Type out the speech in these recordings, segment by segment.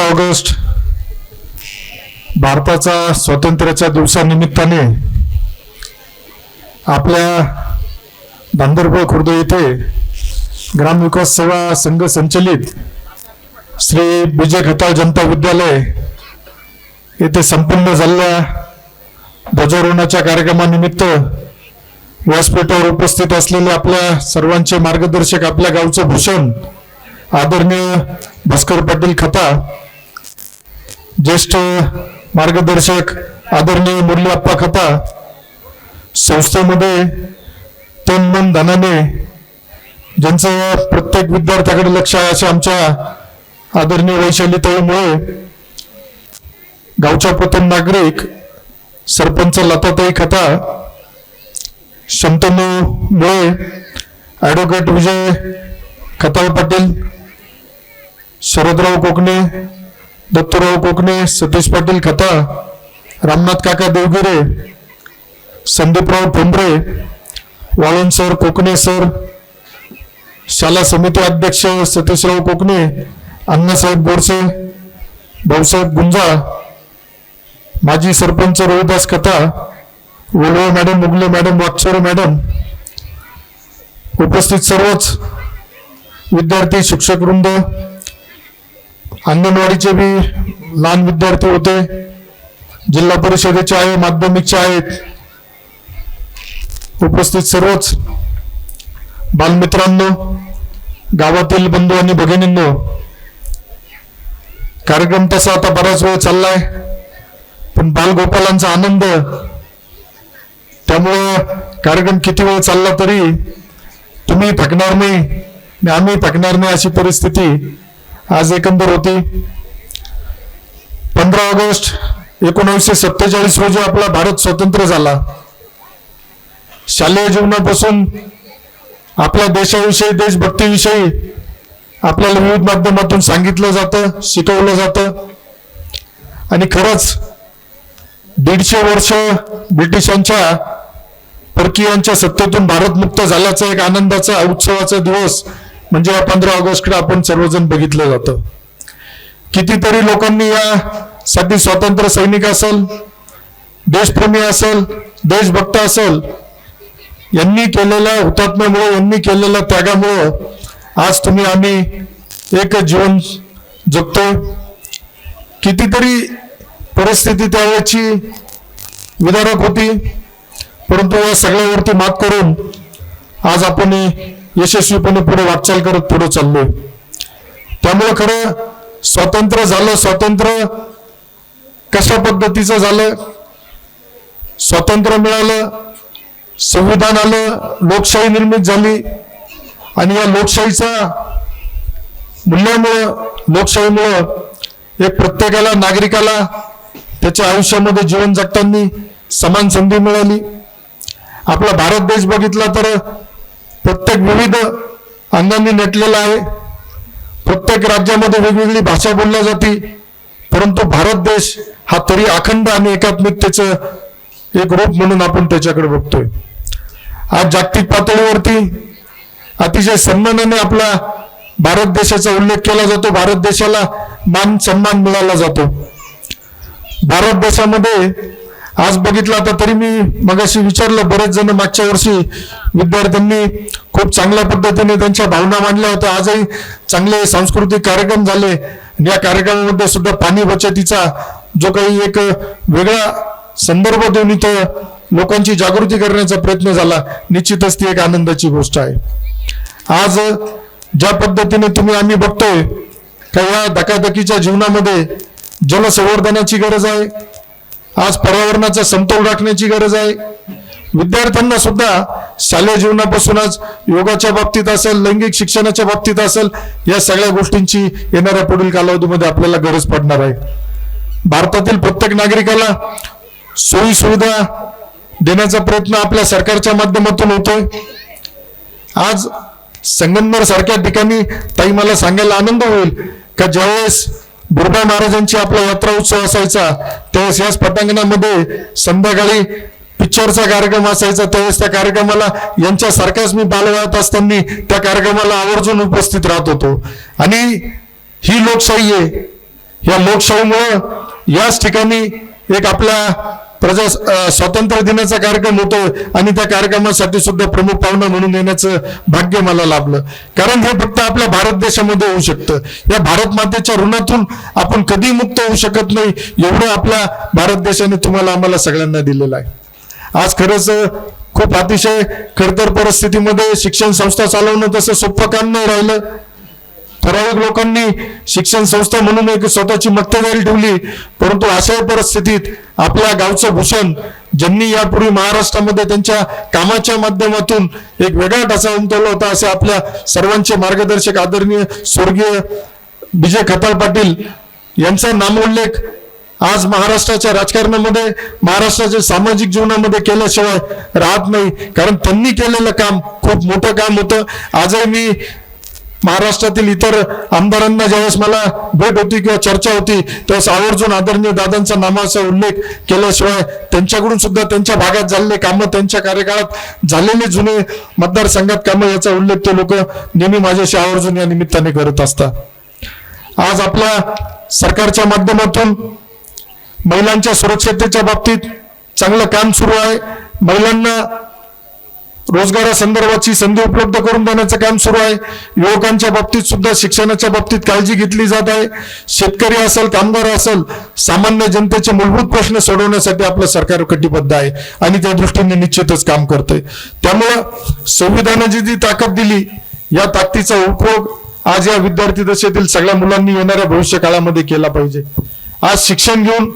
August भारताचा स्वातंत्र्याच्या दिवसानिमित्ताने आपल्या धांदरबाग खुर्द येथे ग्रामविकास सेवा संघ संचलित श्री विजय खताळ जनता विद्यालय येथे संपन्न झालेल्या ध्वजारोहणाच्या कार्यक्रमानिमित्त व्यासपीठावर उपस्थित असलेले आपल्या सर्वांचे मार्गदर्शक, आपल्या गावचं भूषण आदरणीय भास्कर पाटील खताळ, ज्येष्ठ मार्गदर्शक आदरणीय मुरली अप्पा खताळ, संस्थेमध्ये तन मन धनाने ज्यांचं प्रत्येक विद्यार्थ्याकडे लक्ष आहे अशा आमच्या आदरणीय वैशालीताईमुळे गावच्या प्रथम नागरिक सरपंच लताताई खताळ, शंतनू मुळे, ॲडव्होकेट विजय खताळ पाटील, शरदराव कोकणे, दत्तूराव कोकणे, सतीश पाटील खताळ, रामनाथ काका देवगिरे, संदीपराव ठोंबरे, वाळून सर, कोकणे सर, शाला समिती अध्यक्ष सतीशराव कोकणे, अण्णासाहेब बोरसे, भाऊसाहेब गुंजा, माजी sarpanch Rohidas Khatal, Walve madam, Mugale madam, Wakchore madam, उपस्थित सर्वच विद्यार्थी, शिक्षक वृंद, अंगणवाडीचे बी लहान विद्यार्थी होते, जिल्हा परिषदेचे आहे, माध्यमिकचे आहेत, उपस्थित सर्वच बालमित्रांनो, गावातील बंधू आणि भगिनींनो, कार्यक्रम तसा आता बराच वेळ चाललाय, पण बालगोपालांचा आनंद, त्यामुळं कार्यक्रम किती वेळ चालला तरी तुम्ही थकणार नाही आणि आम्ही थकणार नाही अशी परिस्थिती आज एकंदर होती. 15 ऑगस्ट 1947 रोजी आपला भारत स्वतंत्र झाला. शालेय जीवनापासून आपल्या देशाविषयी, देशभक्तीविषयी आपल्याला विविध माध्यमातून सांगितलं जातं, शिकवलं जातं आणि खरंच 150 वर्ष ब्रिटिशांच्या, परकीयांच्या सत्तेतून भारत मुक्त झाल्याचा एक आनंदाचा, उत्सवाचा दिवस म्हणजे या 15 ऑगस्टकडे आपण सर्वजण बघितलं जातं. कितीतरी लोकांनी यासाठी, स्वातंत्र्य सैनिक असेल, देशप्रेमी असेल, देशभक्त असेल, यांनी केलेल्या हुतात्म्यामुळे, यांनी केलेल्या त्यागामुळे आज तुम्ही आम्ही एक जीवन जगतोय. कितीतरी परिस्थिती त्यावेळची विदारक होती, परंतु या सगळ्यावरती मात करून आज आपण यशस्वीपणे पुढे वाटचाल करत पुढे चाललोय. त्यामुळे खरं स्वातंत्र्य झालं. स्वातंत्र्य कशा पद्धतीचं झालं? स्वातंत्र्य मिळालं, संविधान आलं, लोकशाही निर्मित झाली आणि या लोकशाहीचा मूल्यामुळं, लोकशाहीमुळं एक प्रत्येकाला, नागरिकाला त्याच्या आयुष्यामध्ये जीवन जगताना समान संधी मिळाली. आपला भारत देश बघितला तर प्रत्येक विविध अंगांनी नटलेला आहे. प्रत्येक राज्यामध्ये वेगवेगळी भाषा बोलली जाते, परंतु भारत देश हा तरी अखंड आणि एकात्मिकतेचं एक रूप म्हणून आपण त्याच्याकडे बघतोय. आज जागतिक पातळीवरती अतिशय सन्मानाने आपला भारत देशाचा उल्लेख केला जातो, भारत देशाला मान सन्मान मिळाला जातो. भारत देशामध्ये आज बघितलं, आता तरी मी मगाशी विचारलं, बरेच जण मागच्या वर्षी विद्यार्थ्यांनी खूप चांगल्या पद्धतीने त्यांच्या भावना मांडल्या होत्या. आजही चांगले सांस्कृतिक कार्यक्रम झाले. या कार्यक्रमामध्ये सुद्धा पाणी बचतीचा जो काही एक वेगळा संदर्भ देऊन इथं लोकांची जागृती करण्याचा प्रयत्न झाला, निश्चितच ती एक आनंदाची गोष्ट आहे. आज ज्या पद्धतीने तुम्ही आम्ही बघतोय का या धकाधकीच्या जीवनामध्ये जलसंवर्धनाची गरज आहे, आज पर्यावरणाचा समतोल राखण्याची गरज आहे. विद्यार्थ्यांना सुद्धा शालेय जीवनापासून आज योगाच्या बाबतीत असेल, लैंगिक शिक्षणाच्या बाबतीत असेल, या सगळ्या गोष्टींची येणाऱ्या पुढील कालावधीमध्ये आपल्याला गरज पडणार आहे. भारतातील प्रत्येक नागरिकाला सोयी सुविधा देण्याचा प्रयत्न आपल्या सरकारच्या माध्यमातून होतोय. आज संगमनेर सारख्या ठिकाणी ताई मला सांगायला आनंद होईल का ज्यावेळेस बिरबा महाराजांची आपला यात्रा उत्सव असायचा त्यावेळेस याच पटांगणामध्ये संध्याकाळी पिक्चरचा कार्यक्रम असायचा, त्यावेळेस त्या कार्यक्रमाला यांच्यासारखाच मी बालवयात असताना त्या कार्यक्रमाला आवर्जून उपस्थित राहत होतो. आणि ही लोकशाही आहे, या लोकशाहीमुळे याच ठिकाणी एक आपला स्वातंत्र्य दिनाचा कार्यक्रम होतोय आणि त्या कार्यक्रमासाठी सुद्धा प्रमुख पाहुणा म्हणून येण्याचं भाग्य मला लाभलं. कारण हे फक्त आपल्या भारत देशामध्ये होऊ शकतं. या भारत मातेच्या ऋणातून आपण कधी मुक्त होऊ शकत नाही, एवढं आपल्या भारत देशाने तुम्हाला आम्हाला सगळ्यांना दिलेलं आहे. आज खरंच खूप अतिशय खडतर परिस्थितीमध्ये शिक्षण संस्था चालवणं तसं सोपं काम नाही राहिलं. ठराविक लोकांनी शिक्षण संस्था म्हणून एक स्वतःची मक्तेदारी ठेवली, परंतु अशा परिस्थितीत आपल्या गावचं भूषण ज्यांनी यापूर्वी महाराष्ट्रामध्ये त्यांच्या कामाच्या माध्यमातून एक वेगळा ठसा उमटवला होता, असे आपल्या सर्वांचे मार्गदर्शक आदरणीय स्वर्गीय विजय खताळ पाटील यांचा नामोल्लेख आज महाराष्ट्राच्या राजकारणामध्ये, महाराष्ट्राच्या सामाजिक जीवनामध्ये केल्याशिवाय राहत नाही. कारण त्यांनी केलेलं काम खूप मोठं काम होतं. आजही मी महाराष्ट्रातील इतर आमदारांना ज्यावेळेस मला भेट होती किंवा चर्चा होती त्यावेळेस आवर्जून आदरणीय दादांचा नावाचा उल्लेख केल्याशिवाय त्यांच्याकडून सुद्धा त्यांच्या भागात झालेले कामं, त्यांच्या कार्यकाळात झालेले जुने मतदारसंघात कामं याचा उल्लेख ते लोक नेहमी माझ्याशी आवर्जून या निमित्ताने करत असतात. आज आपल्या सरकारच्या माध्यमातून महिलांच्या सुरक्षिततेच्या बाबतीत चांगलं काम सुरू आहे. महिलांना रोजगारासंदर्भाची संधी उपलब्ध करून देण्याचं काम सुरू आहे. युवकांच्या बाबतीत सुद्धा शिक्षणाच्या बाबतीत काळजी घेतली जात आहे. शेतकरी असेल, कामगार असेल, सामान्य जनतेचे मूलभूत प्रश्न सोडवण्यासाठी आपलं सरकार कटिबद्ध आहे आणि त्या दृष्टीने निश्चितच काम करतंय. त्यामुळं संविधानाची जी ताकद दिली, या ताकदीचा उपयोग आज या विद्यार्थी दशेतील सगळ्या मुलांनी येणाऱ्या भविष्य काळामध्ये केला पाहिजे. आज शिक्षण घेऊन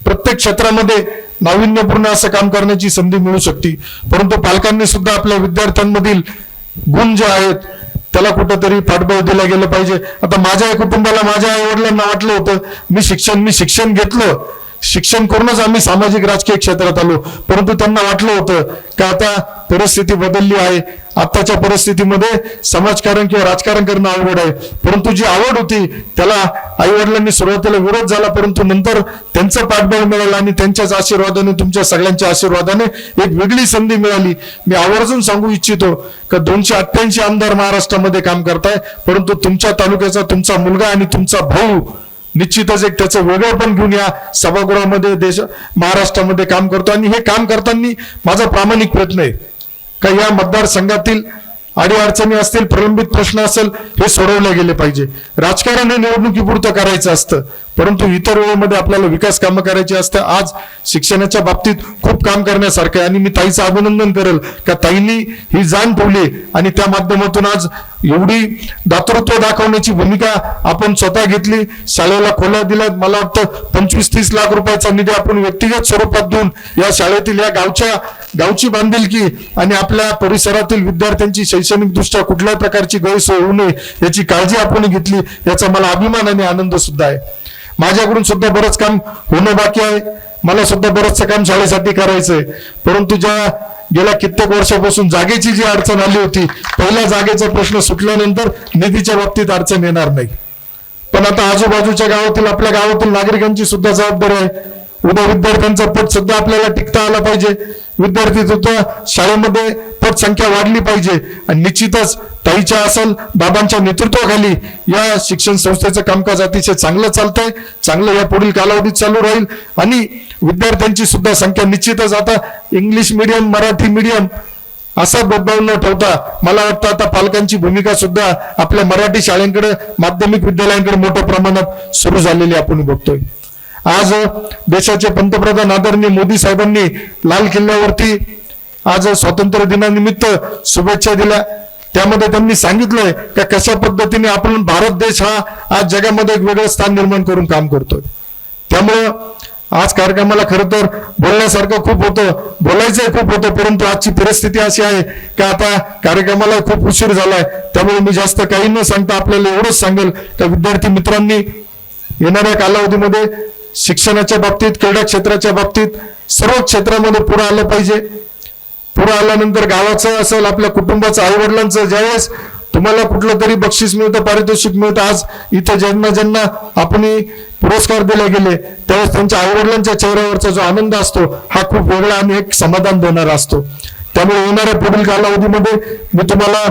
प्रत्येक क्षेत्रामध्ये नाविन्यपूर्ण असं काम करण्याची संधी मिळू शकते, परंतु पालकांनी सुद्धा आपल्या विद्यार्थ्यांमधील गुण जे आहेत त्याला कुठंतरी पाठबळ दिलं गेलं पाहिजे. आता माझ्या कुटुंबाला, माझ्या आई वडिलांना वाटलं होतं मी शिक्षण घेतलं, शिक्षण करूनच आम्ही सामाजिक राजकीय क्षेत्रात आलो, परंतु त्यांना वाटलं होतं की आता परिस्थिती बदलली आहे, आताच्या परिस्थितीमध्ये समाजकारण किंवा राजकारण करणं अवघड आहे. परंतु जी आवड होती त्याला आई वडिलांनी सुरुवातीला विरोध झाला, परंतु नंतर त्यांचं पाठबळ मिळालं आणि त्यांच्याच आशीर्वादाने, तुमच्या सगळ्यांच्या आशीर्वादाने एक वेगळी संधी मिळाली. मी आवर्जून सांगू इच्छितो की 288 आमदार महाराष्ट्रामध्ये काम करताय, परंतु तुमच्या तालुक्याचा तुमचा मुलगा आणि तुमचा भाऊ निश्चितच एक त्याचं वेगळेपण घेऊन या सभागृहामध्ये महाराष्ट्रामध्ये काम करतो. आणि हे काम करताना माझा प्रामाणिक प्रयत्न आहे का या मतदारसंघातील अडीअडचणी असतील, प्रलंबित प्रश्न असेल, हे सोडवले गेले पाहिजे. राजकारण हे निवडणुकीपुरतं करायचं असतं, परंतु इतर वेळेमध्ये आपल्याला विकास कामं करायची असतं. आज शिक्षणाच्या बाबतीत खूप काम करण्यासारखं आहे आणि मी ताईचं अभिनंदन करेल का ताईंनी ही जाण ठेवली आणि त्या माध्यमातून आज एवढी दातृत्व दाखवण्याची भूमिका आपण स्वतः घेतली. शाळेला खोल्या दिल्यात. मला वाटतं 25-30 लाख रुपयाचा निधी आपण व्यक्तिगत स्वरूपात देऊन या शाळेतील, या गावची बांधिलकी आणि आपल्या परिसरातील विद्यार्थ्यांची शैक्षणिक दृष्ट्या कुठल्याही प्रकारची गैरसोय होऊ नये याची काळजी आपण घेतली. याचा मला अभिमान आणि आनंद सुद्धा आहे. माझ्याकडून सुद्धा बरंच काम होणं बाकी आहे. मला सुद्धा बरंचसं काम शाळेसाठी करायचंय, परंतु गेल्या कित्येक वर्षापासून जागेची जी अडचण आली होती, पहिल्या जागेचा प्रश्न सुटल्यानंतर निधीच्या बाबतीत अडचण येणार नाही. पण आता आजूबाजूच्या गावातील, आपल्या गावातील नागरिकांची सुद्धा जबाबदारी आहे. उद्या विद्यार्थ्यांचा पट सुद्धा आपल्याला टिकता आला पाहिजे. विद्यार्थी सुद्धा शाळेमध्ये पट संख्या वाढली पाहिजे आणि निश्चितच ताईच्या असेल, बाबांच्या नेतृत्वाखाली या शिक्षण संस्थेचं कामकाज अतिशय चांगलं चालतंय. चांगलं या पुढील कालावधीत चालू राहील आणि विद्यार्थ्यांची सुद्धा संख्या निश्चितच आता इंग्लिश मीडियम, मराठी मीडियम असा भेदभाव न ठेवता मला वाटतं आता पालकांची भूमिका सुद्धा आपल्या मराठी शाळांकडे, माध्यमिक विद्यालयांकडे मोठ्या प्रमाणात सुरू झालेली आपण बघतोय. आज देशाचे पंतप्रधान आदरणीय मोदी साहेबांनी लाल किल्ल्यावरती आज स्वातंत्र्य दिनानिमित्त शुभेच्छा दिल्या. त्यामध्ये त्यांनी सांगितलंय की कशा पद्धतीने आपण भारत देश हा आज जगामध्ये एक वेगळं स्थान निर्माण करून काम करतोय. त्यामुळं आज कार्यक्रमाला खरं तर बोलण्यासारखं खूप होतं, बोलायचंही खूप होतं, परंतु आजची परिस्थिती अशी आहे की आता कार्यक्रमाला खूप उशीर झालाय. त्यामुळे मी जास्त काही न सांगता आपल्याला एवढंच सांगेल की विद्यार्थी मित्रांनी येणाऱ्या कालावधीमध्ये शिक्षणाच्या बाबतीत, क्रीडा क्षेत्राच्या बाबतीत सर्व क्षेत्रामध्ये पुढे आलं पाहिजे. पुढे आल्यानंतर गावाचं असेल, आपल्या कुटुंबाचं, आई वडिलांचं, ज्यावेळेस तुम्हाला कुठलं तरी बक्षीस मिळतं, पारितोषिक मिळतं, आज इथं ज्यांना आपण पुरस्कार दिले गेले त्यावेळेस त्यांच्या आई वडिलांच्या चेहऱ्यावरचा जो आनंद असतो हा खूप वेगळा आणि एक समाधान देणारा असतो. त्यामुळे येणाऱ्या पुढील कालावधीमध्ये मी तुम्हाला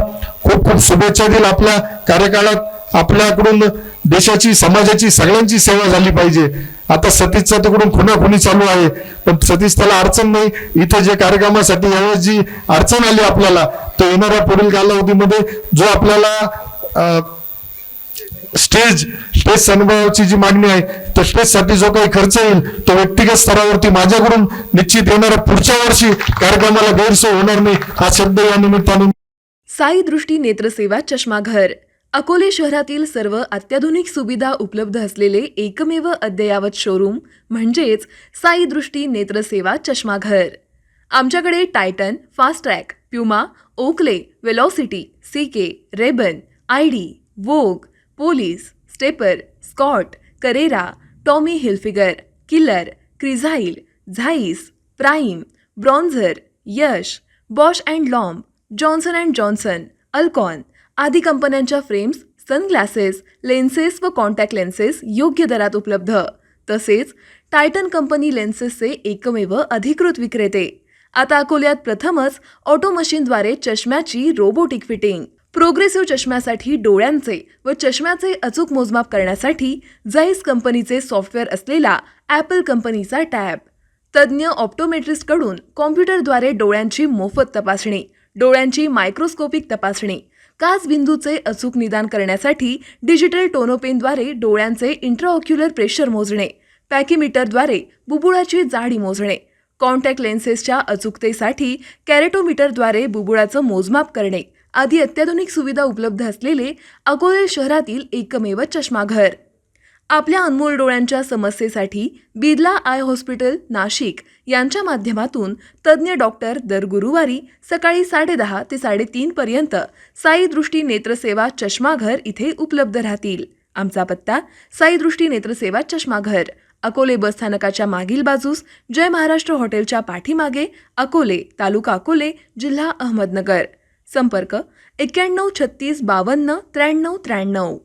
खूप खूप शुभेच्छा देईल. आपल्या कार्यकाळात आपल्याकडून देशाची समाजाची सगळ्यांची सेवा झाली पाहिजे. आता सतीशचा तिकडून खुनाखुनी चालू आहे, पण सतीश त्याला अडचण नाही. इथे जे कार्यक्रमासाठी यावेळेस जी अडचण आली आपल्याला, तर येणाऱ्या पुढील कालावधीमध्ये जो आपल्याला स्टेज सन्मानाची जी मागणी आहे, तर स्टेजसाठी जो काही खर्च येईल तो व्यक्तिगत स्तरावरती माझ्याकडून निश्चित येणाऱ्या पुढच्या वर्षी कार्यक्रमाला गैरसोय होणार नाही, हा शब्द या निमित्ताने. साई दृष्टी नेत्रसेवा चष्माघर अकोले शहरातील सर्व अत्याधुनिक सुविधा उपलब्ध असलेले एकमेव अद्ययावत शोरूम म्हणजेच साई दृष्टी नेत्रसेवा चष्माघर. आमच्याकडे Titan, Fastrack, Puma, Oakley, Velocity, CK, Ray Ban, IDEE, Vogue, Police, Stepper, Scott, Carrera, Tommy Hilfiger, Killer, Crizal, Zeiss, Prime, Bronzer, Yash, Bausch and Lomb, Johnson and Johnson, Alcon आदी कंपन्यांच्या फ्रेम्स, सनग्लासेस, लेन्सेस व contact lenses योग्य दरात उपलब्ध. तसेच Titan company लेन्सेसचे एकमेव अधिकृत विक्रेते. आता अकोल्यात प्रथमच ऑटो मशीनद्वारे चष्म्याची रोबोटिक फिटिंग. प्रोग्रेसिव्ह चष्म्यासाठी डोळ्यांचे व चष्म्याचे अचूक मोजमाप करण्यासाठी जाईस कंपनीचे सॉफ्टवेअर असलेला ॲपल कंपनीचा टॅब. तज्ज्ञ ऑप्टोमेट्रिस्टकडून कॉम्प्युटरद्वारे डोळ्यांची मोफत तपासणी, डोळ्यांची मायक्रोस्कोपिक तपासणी, काच बिंदूचे अचूक निदान करण्यासाठी डिजिटल टोनोपेनद्वारे डोळ्यांचे इंट्राऑक्युलर प्रेशर मोजणे, पॅकीमीटरद्वारे बुबुळाची जाडी मोजणे, कॉन्टॅक्ट लेन्सेसच्या अचूकतेसाठी कॅरेटोमीटरद्वारे बुबुळाचं मोजमाप करणे आदी अत्याधुनिक सुविधा उपलब्ध असलेले अकोले शहरातील एकमेव चष्माघर. आपल्या अनमोल डोळ्यांच्या समस्येसाठी बिर्ला आय हॉस्पिटल नाशिक यांच्या माध्यमातून तज्ज्ञ डॉक्टर दर गुरुवारी सकाळी 10:30 ते 3:30 पर्यंत साई दृष्टी नेत्रसेवा चष्माघर इथे उपलब्ध राहतील. आमचा पत्ता साई दृष्टी नेत्रसेवा चष्माघर, अकोले बसस्थानकाच्या मागील बाजूस, जय महाराष्ट्र हॉटेलच्या पाठीमागे, अकोले, तालुका अकोले, जिल्हा अहमदनगर. संपर्क 91 36 52 93 93.